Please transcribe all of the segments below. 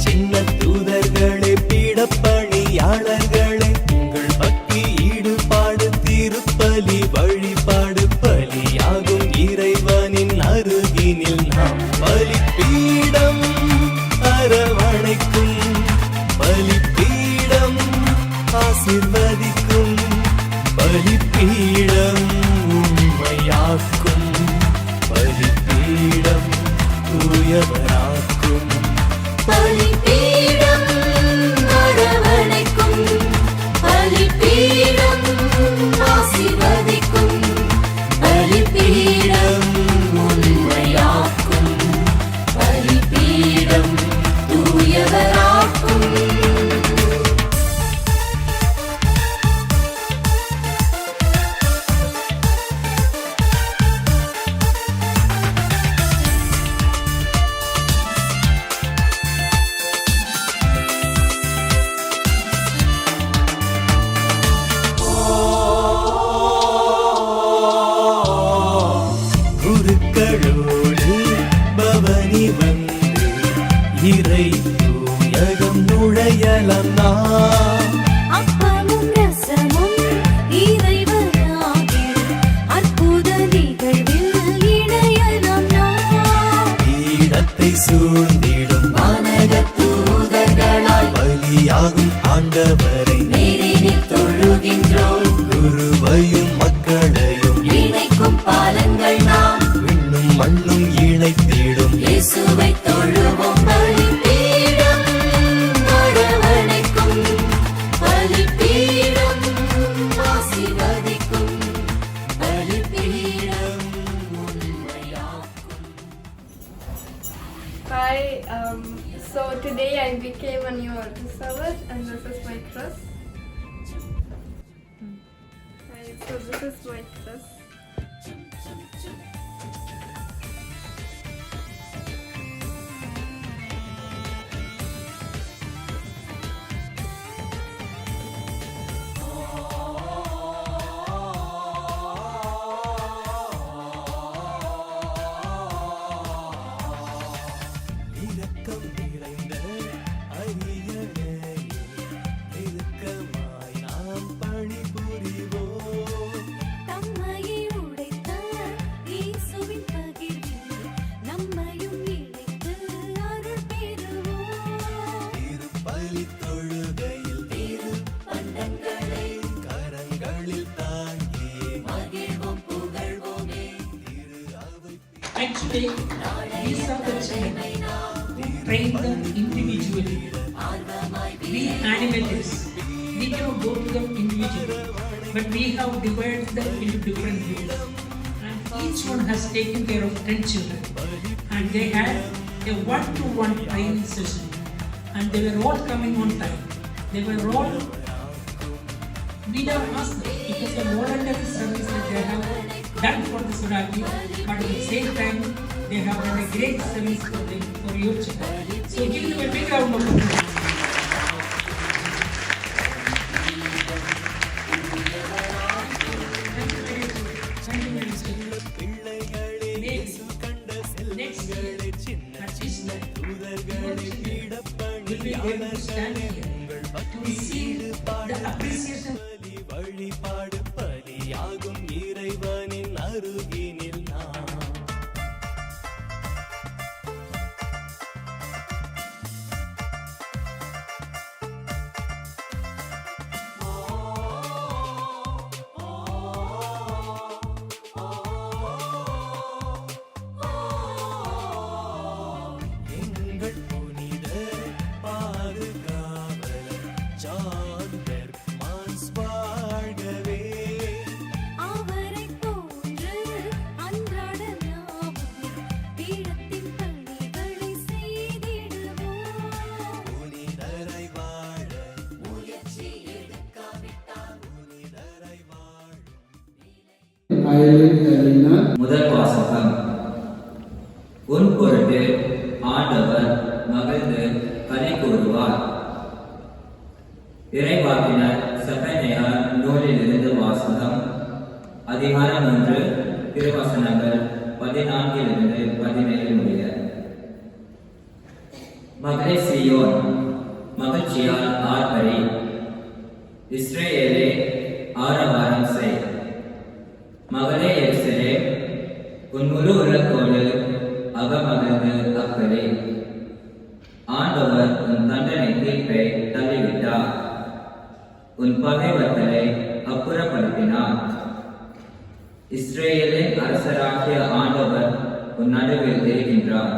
சின்ன தூதர்களே, பீடப்பணியாளர்களே, உங்கள் பக்தி ஈடுபாடு திருப்பலி வழிபாடு பலியாகும் இறைவனின் அருகினில் நாம் பலிப்பீடம் அரவணைக்கும், பலிப்பீடம் ஆசீர்வதிக்கும், பலிப்பீடம் உண்மையாக்கும், பலிப்பீடம் தூயவராக்கும், பலிபீடம் அரவணைக்கும், பலிபீடம் ஆசீர்வதிக்கும், பலிபீடம் உண்மையாக்கும், பலிபீடம் தூயவராக்கும். குருக்களோடு பவனி வந்து இறை தூயகம் நுழையலாம் நாம். அப்பமும் ரசமும் இறைவனாகிய அற்புத நிகழ்வில் இணையலாம் நாம். பீடத்தை சூழ்ந்திடும் வானக தூதர்களாய் பலியாகும் ஆண்டவரை நேரினில் தொழுகின்றோம். குருவையும் மக்களையும் இணைக்கும் பாலங்கள் நாம் விண்ணும் மண்ணும் இணைத்திடும் இயேசுவை தொழுவோம். பலிபீடம் அரவணைக்கும், பலிபீடம் ஆசீர்வதிக்கும், பலிபீடம் உண்மையாக்கும். Hi, so today I became a new servant and this is my cross. Hi, so this is my cross. இரக்கம் நிறைந்த அரியணையே, நெருக்கமாய் நாம் பணிபுரிவோம். தம்மையே உடைத்த இயேசுவின் பகிர்வில் நம்மையும் இணைத்து அருள் பெறுவோம். திருப்பலி தொழுகையில் திரு பண்டங்களை கரங்களில் தாங்கி மகிழ்வோம் புகழ்வோமே. திரு அவை Actually, these are the children. Train them individually. We animators, we cannot go to them individually, but we have divided them into different groups. And each one has taken care of 10 children. And they had a one-to-one training session. And they were all coming on time. They were all, we never asked them. It was a voluntary service that they have done for the society, but at the same time, they have done a great service for them, for your children. So give them a big round of applause. Thank you very much. Thank you very much. பிள்ளைகளே, Next, கண்ட next year, செல்வங்களே, சின்ன at this சின்ன time, தூதர்களே, will be able to stand பீடப்பணியாளர்களே, here உங்கள் to பக்தி receive ஈடுபாடு the appreciation. பலி வழிபாடு பலியாகும் இறைவனின் அருகினில் நாம். எங்கள் புனித பாதுகாவலர் ஜான் பெர்க்மான்ஸ் வாழ்கவே. அவரைப் போன்று அன்றாட நாமும் பீடத்தின் பணிகளை செய்திடுவோம். புனிதரை வாழ முயற்சி எடுக்காவிட்டால் புனிதரை வாழும் முதல் வாசகம். உன் பொருட்டு ஆண்டவர் மகிழ்ந்து கனி கூறுவார். இறைவாக்கினர் செபனியா நூலிலிருந்து வாசகம். அதிகாரம் 1, திருவசனங்கள் 14 முதல் 17 முடிய. மகளே சீயோன் மகிழ்ச்சியால் ஆர்ப்பரி, இஸ்ரேலே ஆரவாரம் செய். மகளே எருசலே உன் முழு உலகோடு அகமகிழ்ந்து அக்கறை. ஆண்டவர் உன் தண்டனை தீர்ப்பை தள்ளிவிட்டார், உன் பகைவர்களை அப்புறப்படுத்தினார். இஸ்ரேலின் அரசராகிய ஆண்டவர் உன் நடுவில் இருக்கின்றார்.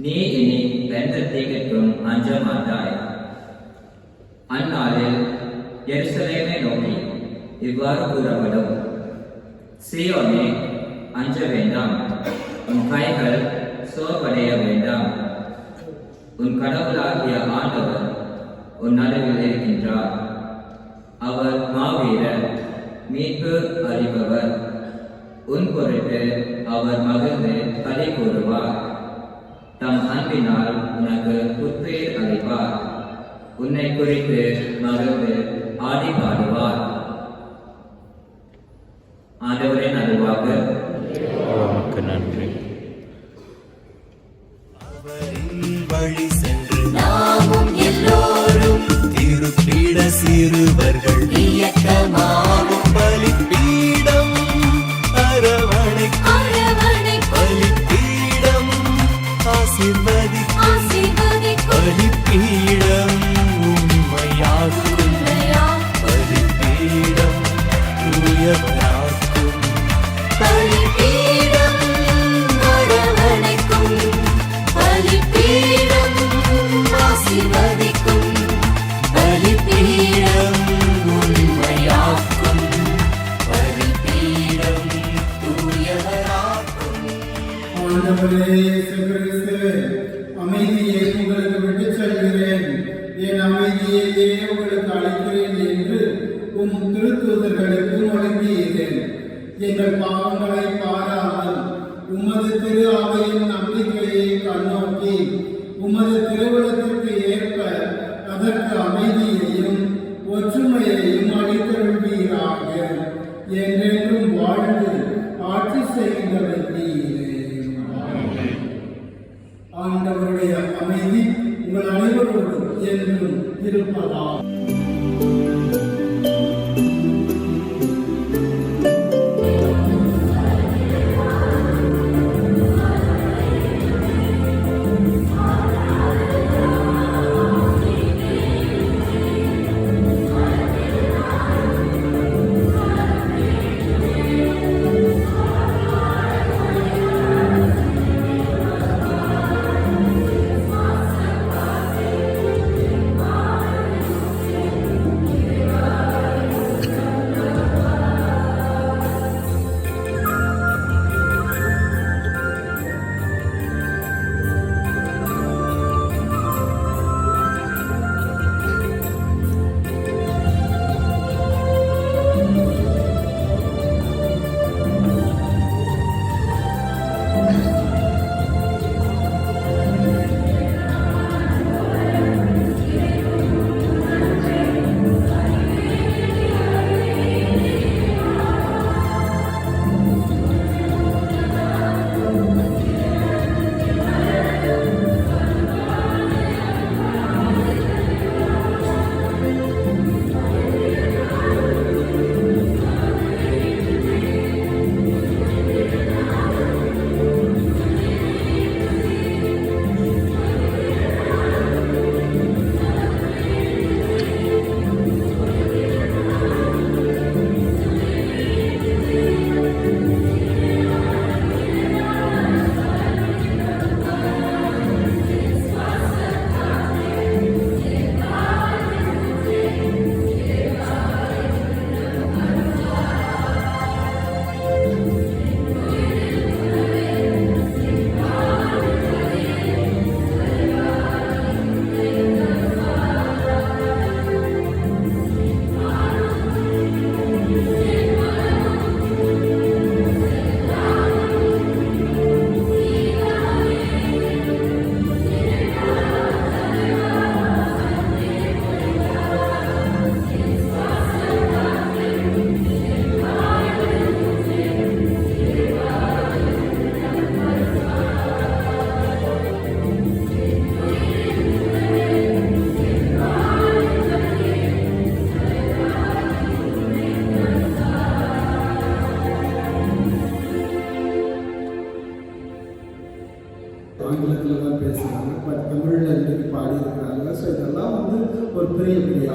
நீ இனி எந்த தீங்கிற்கும் அஞ்ச மாட்டாய். அந்நாளில் எருசலேமை நோக்கி இவ்வாறு கூறப்படும்: சீயோனே, அஞ்ச வேண்டாம், உன் கைகள் சோர்வடைய வேண்டாம். உன் கடவுளாகிய ஆண்டவர் உன் நடுவில் இருக்கின்றார். அவர் மாவீரர், மீட்பு அளிப்பவர். உன் பொருட்டு அவர் மகிழ்ந்து களி கூறுவார். தம் அன்பினால் உனக்கு புத்துயிர் அளிப்பார். உன்னை குறித்து மகிழ்ந்து ஆடி பாடுவார். ஆண்டவரின் அருள்வாக்கு. உமக்கு நன்றி. அவரின் வழி சென்று நாமும் எல்லோரும் திருப்பிட சிறுவர்கள் இயக்கமாகும் பலிப்பீடம் அரவணை அரவணைக்கும் பலிப்பீடம் ஆசீர்வதிக்கும் ஆசீர்வதிக்கும் பலிப்பீடம் உண்மையாகும் உண்மையாம் பலிப்பீடம் தூயவராக்கும் பலிபீடம் அரவணைக்கும் பலிபீடம் ஆசீர்வதிக்கும் பலிப்பீடம் உண்மையாக்கும் பலிப்பீடம் தூயவராக்கும். ஆண்டவரே இயேசு கிறிஸ்துவே, அமைதியை உங்களுக்கு விட்டுச் செல்கிறேன், என் அமைதியையே உங்களுக்கு அளிக்கிறேன் என்று உம் திருத்தூதர்களுக்கு வழங்கியிருந்தேன். எங்கள் பாவங்களை பாராமல் உமது திரு அவையின் நம்பிக்கையை கண்ணோக்கி உமது திருவுளத்திற்கு ஏற்ப அதற்கு அமைதியையும் ஒற்றுமையையும் அளித்தருள்வீராக. என்றென்றும் வாழ்ந்து ஆட்சி செய்கின்றவர் நீரே. ஆண்டவருடைய அமைதி உங்கள் அனைவரோடும் என்றும் இருப்பதாக.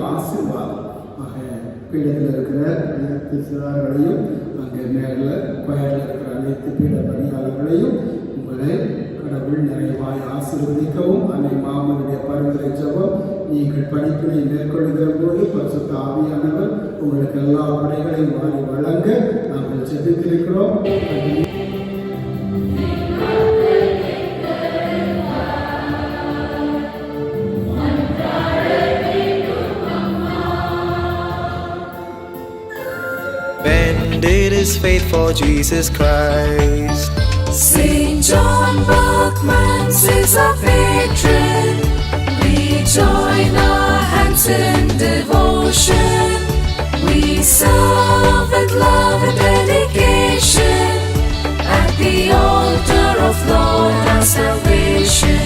ஆசீர்வாதம். ஆக பீடத்தில் இருக்கிற அனைத்து சிறார்களையும், அங்கே மேலே கோயிலில் இருக்கிற அனைத்து பீட பணியாளர்களையும் உங்களை கடவுள் நிறைவாய் ஆசீர்வதிக்கவும், அன்னை மாமனுடைய பரிந்துரை ஜெபம் நீங்கள் படிப்பினை மேற்கொள்கிற போது பரிசுத்த ஆவியானவர் உங்களுக்கு எல்லா படைகளையும் மாறி வழங்க நாங்கள் ஜெபித்திருக்கிறோம். Bended his faith for Jesus Christ. Saint John Bachman is our patron. We join our hands in devotion. We serve with love and dedication at the altar of Lord our salvation.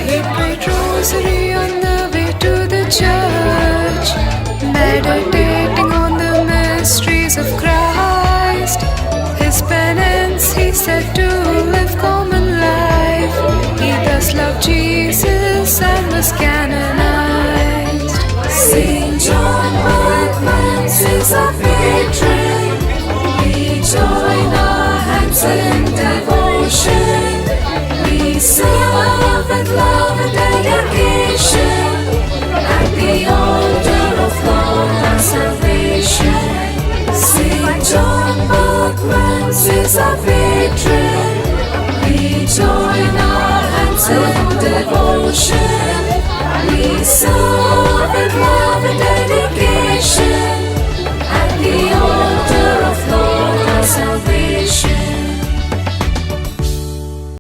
We prayed rosary on the way to the church, meditating on the mysteries of Christ. His penance he said to live common life. He thus loved Jesus and was canonized. Saint John Bachman is our patron. We join our hands in devotion. We serve with love and dedication at the altar of Lord our salvation. Saint John Bachman is our patron. We join our hands in devotion.